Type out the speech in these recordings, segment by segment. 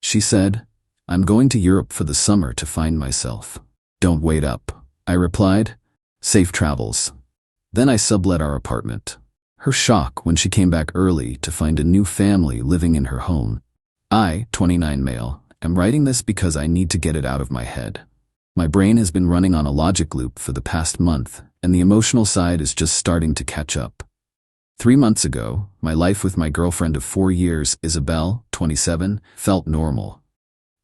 She said, "I'm going to Europe for the summer to find myself." "Don't wait up," I replied. "Safe travels." Then I sublet our apartment. Her shock when she came back early to find a new family living in her home. I, 29 male, am writing this because I need to get it out of my head. My brain has been running on a logic loop for the past month, and the emotional side is just starting to catch up. 3 months ago, my life with my girlfriend of 4 years, Isabel, 27, felt normal.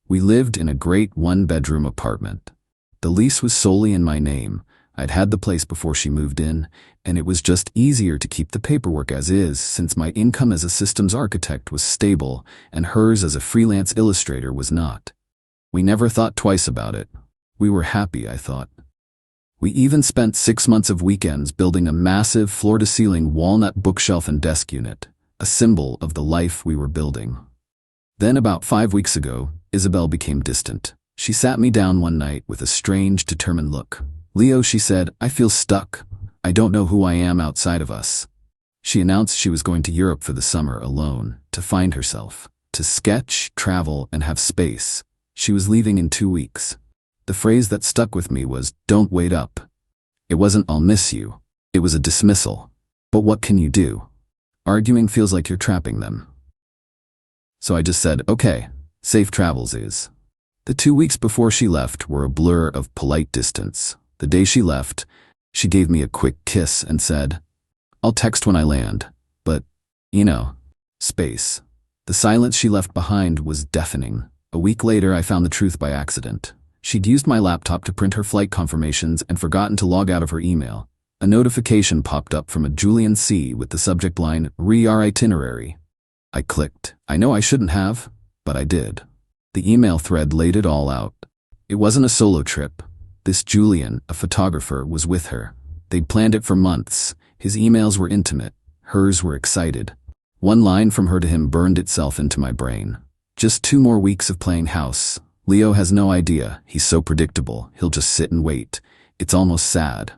We lived in a great one-bedroom apartment. The lease was solely in my name. I'd had the place before she moved in, and it was just easier to keep the paperwork as is since my income as a systems architect was stable and hers as a freelance illustrator was not. We never thought twice about it. We were happy, I thought. We even spent 6 months of weekends building a massive floor-to-ceiling walnut bookshelf and desk unit, a symbol of the life we were building. Then about 5 weeks ago, Isabel became distant. She sat me down one night with a strange, determined look. "Leo," she said, "I feel stuck. I don't know who I am outside of us." She announced she was going to Europe for the summer alone, to find herself, to sketch, travel, and have space. She was leaving in 2 weeks. The phrase that stuck with me was, "Don't wait up." It wasn't "I'll miss you." It was a dismissal. But what can you do? Arguing feels like you're trapping them. So I just said, "Okay, safe travels is." The 2 weeks before she left were a blur of polite distance. The day she left, she gave me a quick kiss and said, "I'll text when I land, but, space." The silence she left behind was deafening. A week later, I found the truth by accident. She'd used my laptop to print her flight confirmations and forgotten to log out of her email. A notification popped up from a Julian C. with the subject line, "Itinerary." I clicked. I know I shouldn't have, but I did. The email thread laid it all out. It wasn't a solo trip. This Julian, a photographer, was with her. They'd planned it for months. His emails were intimate. Hers were excited. One line from her to him burned itself into my brain. "Just 2 more weeks of playing house. Leo has no idea. He's so predictable. He'll just sit and wait. It's almost sad."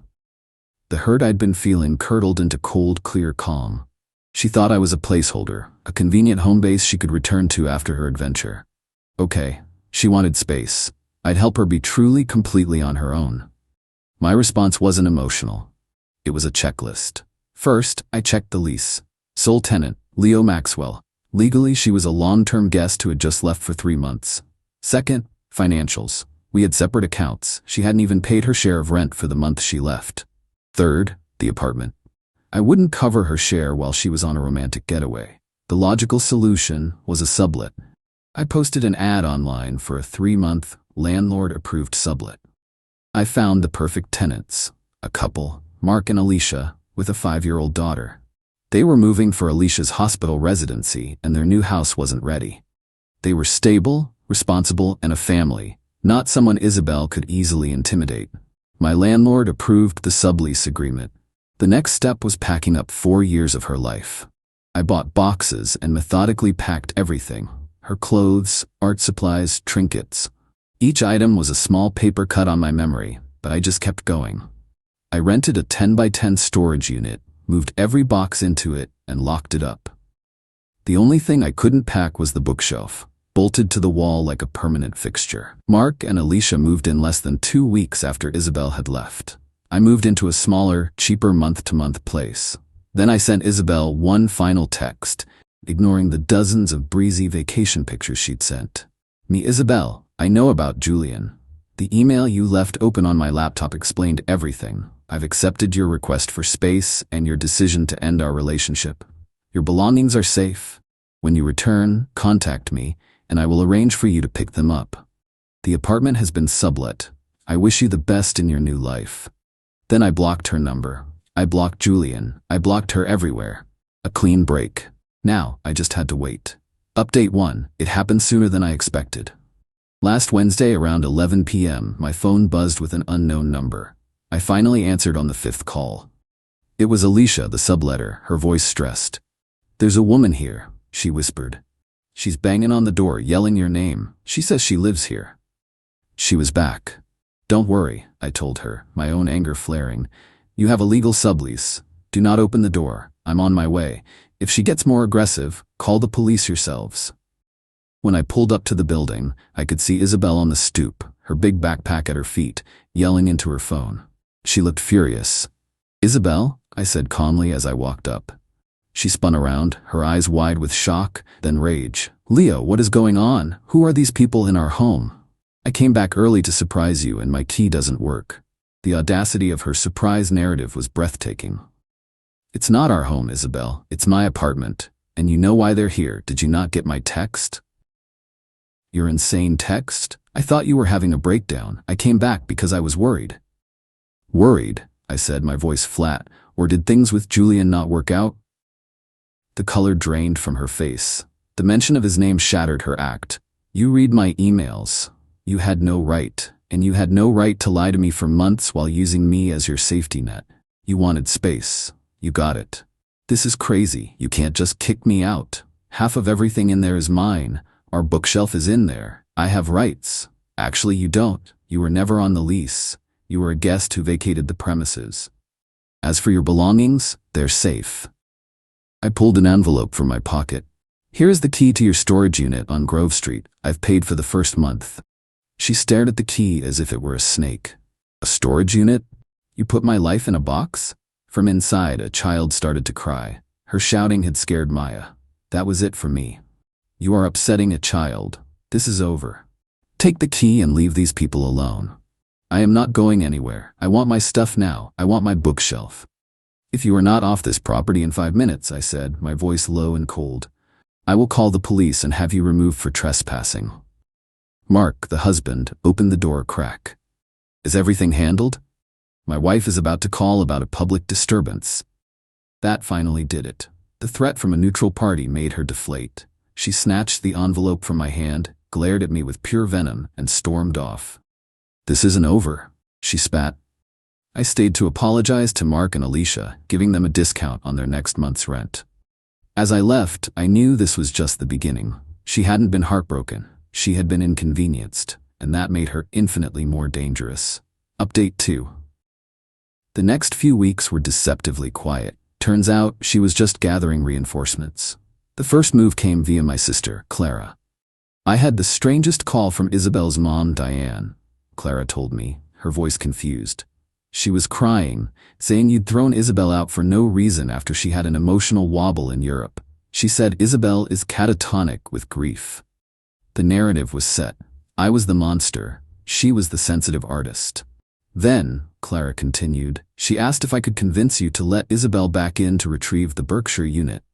The hurt I'd been feeling curdled into cold, clear calm. She thought I was a placeholder, a convenient home base she could return to after her adventure. Okay, she wanted space. I'd help her be truly, completely on her own. My response wasn't emotional. It was a checklist. First, I checked the lease. Sole tenant, Leo Maxwell. Legally, she was a long-term guest who had just left for 3 months. Second, financials. We had separate accounts. She hadn't even paid her share of rent for the month she left. Third, the apartment. I wouldn't cover her share while she was on a romantic getaway. The logical solution was a sublet. I posted an ad online for a 3-month, landlord-approved sublet. I found the perfect tenants, a couple, Mark and Alicia, with a 5-year-old daughter. They were moving for Alicia's hospital residency and their new house wasn't ready. They were stable, responsible, and a family, not someone Isabel could easily intimidate. My landlord approved the sublease agreement. The next step was packing up 4 years of her life. I bought boxes and methodically packed everything: her clothes, art supplies, trinkets. Each item was a small paper cut on my memory, but I just kept going. I rented a 10 by 10 storage unit, moved every box into it, and locked it up. The only thing I couldn't pack was the bookshelf, bolted to the wall like a permanent fixture. Mark and Alicia moved in less than 2 weeks after Isabel had left. I moved into a smaller, cheaper month-to-month place. Then I sent Isabel one final text, ignoring the dozens of breezy vacation pictures she'd sent. "Me Isabel, I know about Julian. The email you left open on my laptop explained everything. I've accepted your request for space and your decision to end our relationship. Your belongings are safe. When you return, contact me, and I will arrange for you to pick them up. The apartment has been sublet. I wish you the best in your new life." Then I blocked her number. I blocked Julian. I blocked her everywhere. A clean break. Now, I just had to wait. Update 1. It happened sooner than I expected. Last Wednesday around 11 p.m., my phone buzzed with an unknown number. I finally answered on the 5th call. It was Alicia, the subletter, her voice stressed. "There's a woman here," she whispered. "She's banging on the door, yelling your name. She says she lives here." She was back. "Don't worry," I told her, my own anger flaring. "You have a legal sublease. Do not open the door. I'm on my way. If she gets more aggressive, call the police yourselves." When I pulled up to the building, I could see Isabel on the stoop, her big backpack at her feet, yelling into her phone. She looked furious. "Isabel?" I said calmly as I walked up. She spun around, her eyes wide with shock, then rage. "Leo, what is going on? Who are these people in our home? I came back early to surprise you and my key doesn't work." The audacity of her surprise narrative was breathtaking. "It's not our home, Isabel. It's my apartment. And you know why they're here. Did you not get my text?" "Your insane text? I thought you were having a breakdown. I came back because I was worried." "Worried?" I said, my voice flat. "Or did things with Julian not work out?" The color drained from her face. The mention of his name shattered her act. "You read my emails. You had no right. And you had no right to lie to me for months while using me as your safety net. You wanted space. You got it. This is crazy. You can't just kick me out. Half of everything in there is mine. Our bookshelf is in there. I have rights. Actually, you don't. You were never on the lease. You were a guest who vacated the premises. As for your belongings, they're safe." I pulled an envelope from my pocket. "Here is the key to your storage unit on Grove Street. I've paid for the first month." She stared at the key as if it were a snake. "A storage unit? You put my life in a box?" From inside, a child started to cry. Her shouting had scared Maya. That was it for me. "You are upsetting a child. This is over. Take the key and leave these people alone." "I am not going anywhere. I want my stuff now. I want my bookshelf." "If you are not off this property in 5 minutes," I said, my voice low and cold, "I will call the police and have you removed for trespassing." Mark, the husband, opened the door a crack. "Is everything handled? My wife is about to call about a public disturbance." That finally did it. The threat from a neutral party made her deflate. She snatched the envelope from my hand, glared at me with pure venom, and stormed off. "This isn't over," she spat. I stayed to apologize to Mark and Alicia, giving them a discount on their next month's rent. As I left, I knew this was just the beginning. She hadn't been heartbroken. She had been inconvenienced, and that made her infinitely more dangerous. Update 2. The next few weeks were deceptively quiet. Turns out, she was just gathering reinforcements. The first move came via my sister, Clara. I had the strangest call from Isabel's mom, Diane, Clara told me, her voice confused. She was crying, saying you'd thrown Isabel out for no reason after she had an emotional wobble in Europe. She said Isabel is catatonic with grief. The narrative was set. I was the monster. She was the sensitive artist. "Then," Clara continued, "she asked if I could convince you to let Isabel back in to retrieve the Berkshire unit."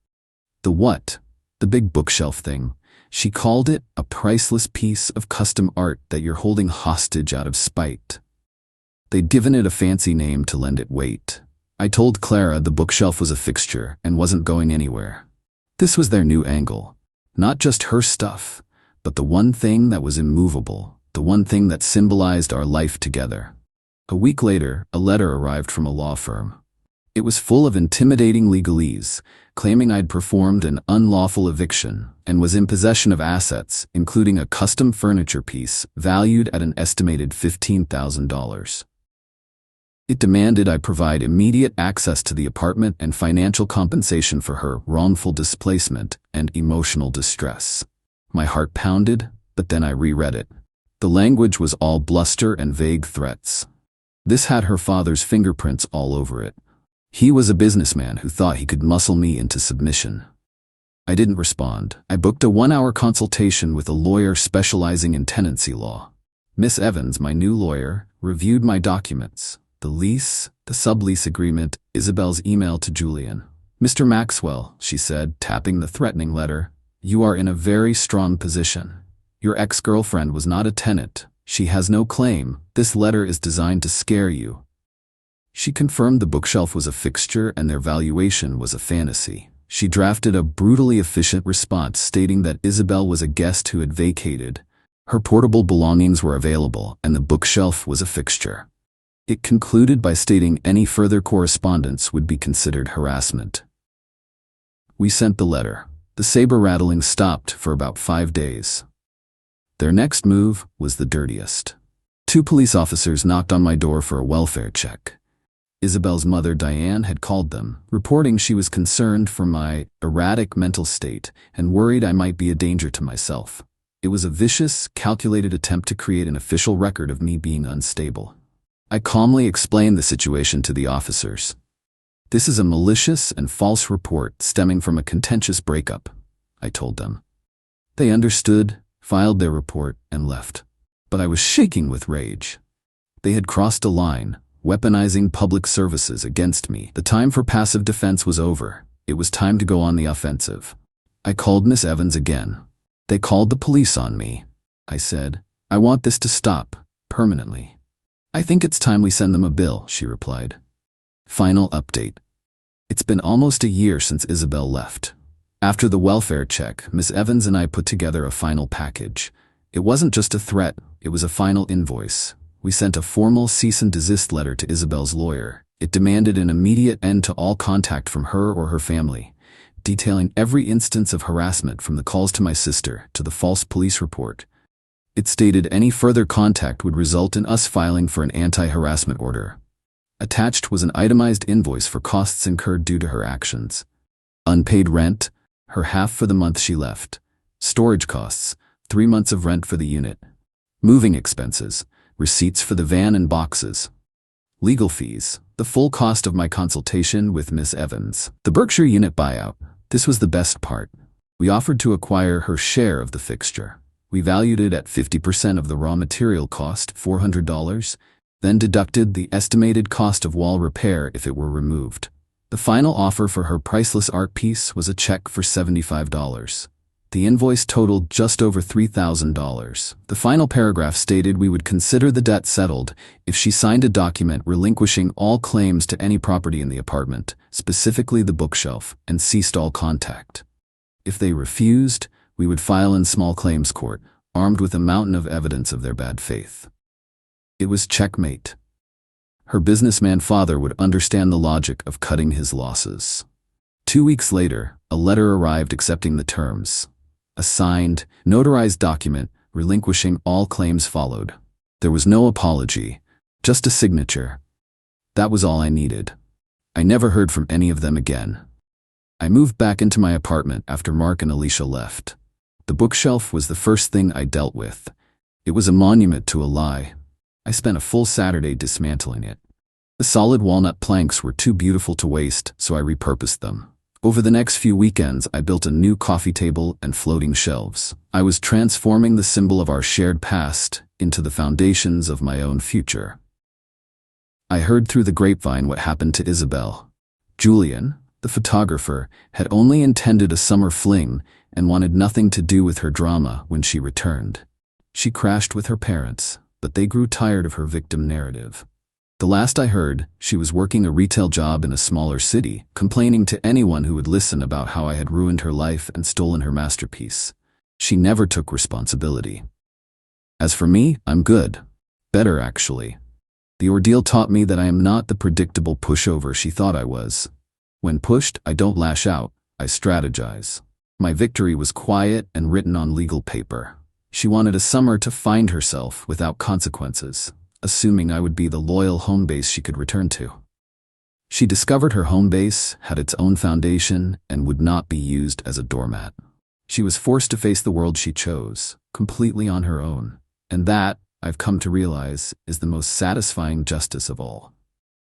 "The what?" "The big bookshelf thing. She called it a priceless piece of custom art that you're holding hostage out of spite." They'd given it a fancy name to lend it weight. I told Clara the bookshelf was a fixture and wasn't going anywhere. This was their new angle. Not just her stuff, but the one thing that was immovable, the one thing that symbolized our life together. A week later, a letter arrived from a law firm. It was full of intimidating legalese, claiming I'd performed an unlawful eviction and was in possession of assets, including a custom furniture piece valued at an estimated $15,000. It demanded I provide immediate access to the apartment and financial compensation for her wrongful displacement and emotional distress. My heart pounded, but then I reread it. The language was all bluster and vague threats. This had her father's fingerprints all over it. He was a businessman who thought he could muscle me into submission. I didn't respond. I booked a 1-hour consultation with a lawyer specializing in tenancy law. Miss Evans, my new lawyer, reviewed my documents. The lease, the sublease agreement, Isabel's email to Julian. "Mr. Maxwell," she said, tapping the threatening letter, "you are in a very strong position. Your ex-girlfriend was not a tenant. She has no claim. This letter is designed to scare you." She confirmed the bookshelf was a fixture and their valuation was a fantasy. She drafted a brutally efficient response stating that Isabel was a guest who had vacated. Her portable belongings were available and the bookshelf was a fixture. It concluded by stating any further correspondence would be considered harassment. We sent the letter. The saber-rattling stopped for about 5 days. Their next move was the dirtiest. 2 police officers knocked on my door for a welfare check. Isabel's mother, Diane, had called them, reporting she was concerned for my erratic mental state and worried I might be a danger to myself. It was a vicious, calculated attempt to create an official record of me being unstable. I calmly explained the situation to the officers. This is a malicious and false report stemming from a contentious breakup, I told them. They understood, filed their report, and left. But I was shaking with rage. They had crossed a line, weaponizing public services against me. The time for passive defense was over. It was time to go on the offensive. I called Miss Evans again. They called the police on me. I said, I want this to stop, permanently. I think it's time we send them a bill, she replied. Final update. It's been almost a year since Isabel left. After the welfare check, Miss Evans and I put together a final package. It wasn't just a threat, it was a final invoice. We sent a formal cease and desist letter to Isabel's lawyer. It demanded an immediate end to all contact from her or her family, detailing every instance of harassment from the calls to my sister to the false police report. It stated any further contact would result in us filing for an anti-harassment order. Attached was an itemized invoice for costs incurred due to her actions. Unpaid rent, her half for the month she left. Storage costs, 3 months of rent for the unit. Moving expenses, receipts for the van and boxes. Legal fees, the full cost of my consultation with Miss Evans. The Berkshire unit buyout, this was the best part. We offered to acquire her share of the fixture. We valued it at 50% of the raw material cost, $400, then deducted the estimated cost of wall repair if it were removed. The final offer for her priceless art piece was a check for $75. The invoice totaled just over $3,000. The final paragraph stated we would consider the debt settled if she signed a document relinquishing all claims to any property in the apartment, specifically the bookshelf, and ceased all contact. If they refused, we would file in small claims court, armed with a mountain of evidence of their bad faith. It was checkmate. Her businessman father would understand the logic of cutting his losses. 2 weeks later, a letter arrived accepting the terms. A signed, notarized document relinquishing all claims followed. There was no apology, just a signature. That was all I needed. I never heard from any of them again. I moved back into my apartment after Mark and Alicia left. The bookshelf was the first thing I dealt with. It was a monument to a lie. I spent a full Saturday dismantling it. The solid walnut planks were too beautiful to waste, so I repurposed them. Over the next few weekends, I built a new coffee table and floating shelves. I was transforming the symbol of our shared past into the foundations of my own future. I heard through the grapevine what happened to Isabel. Julian, the photographer, had only intended a summer fling and wanted nothing to do with her drama when she returned. She crashed with her parents, but they grew tired of her victim narrative. The last I heard, she was working a retail job in a smaller city, complaining to anyone who would listen about how I had ruined her life and stolen her masterpiece. She never took responsibility. As for me, I'm good. Better, actually. The ordeal taught me that I am not the predictable pushover she thought I was. When pushed, I don't lash out, I strategize. My victory was quiet and written on legal paper. She wanted a summer to find herself without consequences, assuming I would be the loyal home base she could return to. She discovered her home base had its own foundation and would not be used as a doormat. She was forced to face the world she chose, completely on her own. And that, I've come to realize, is the most satisfying justice of all.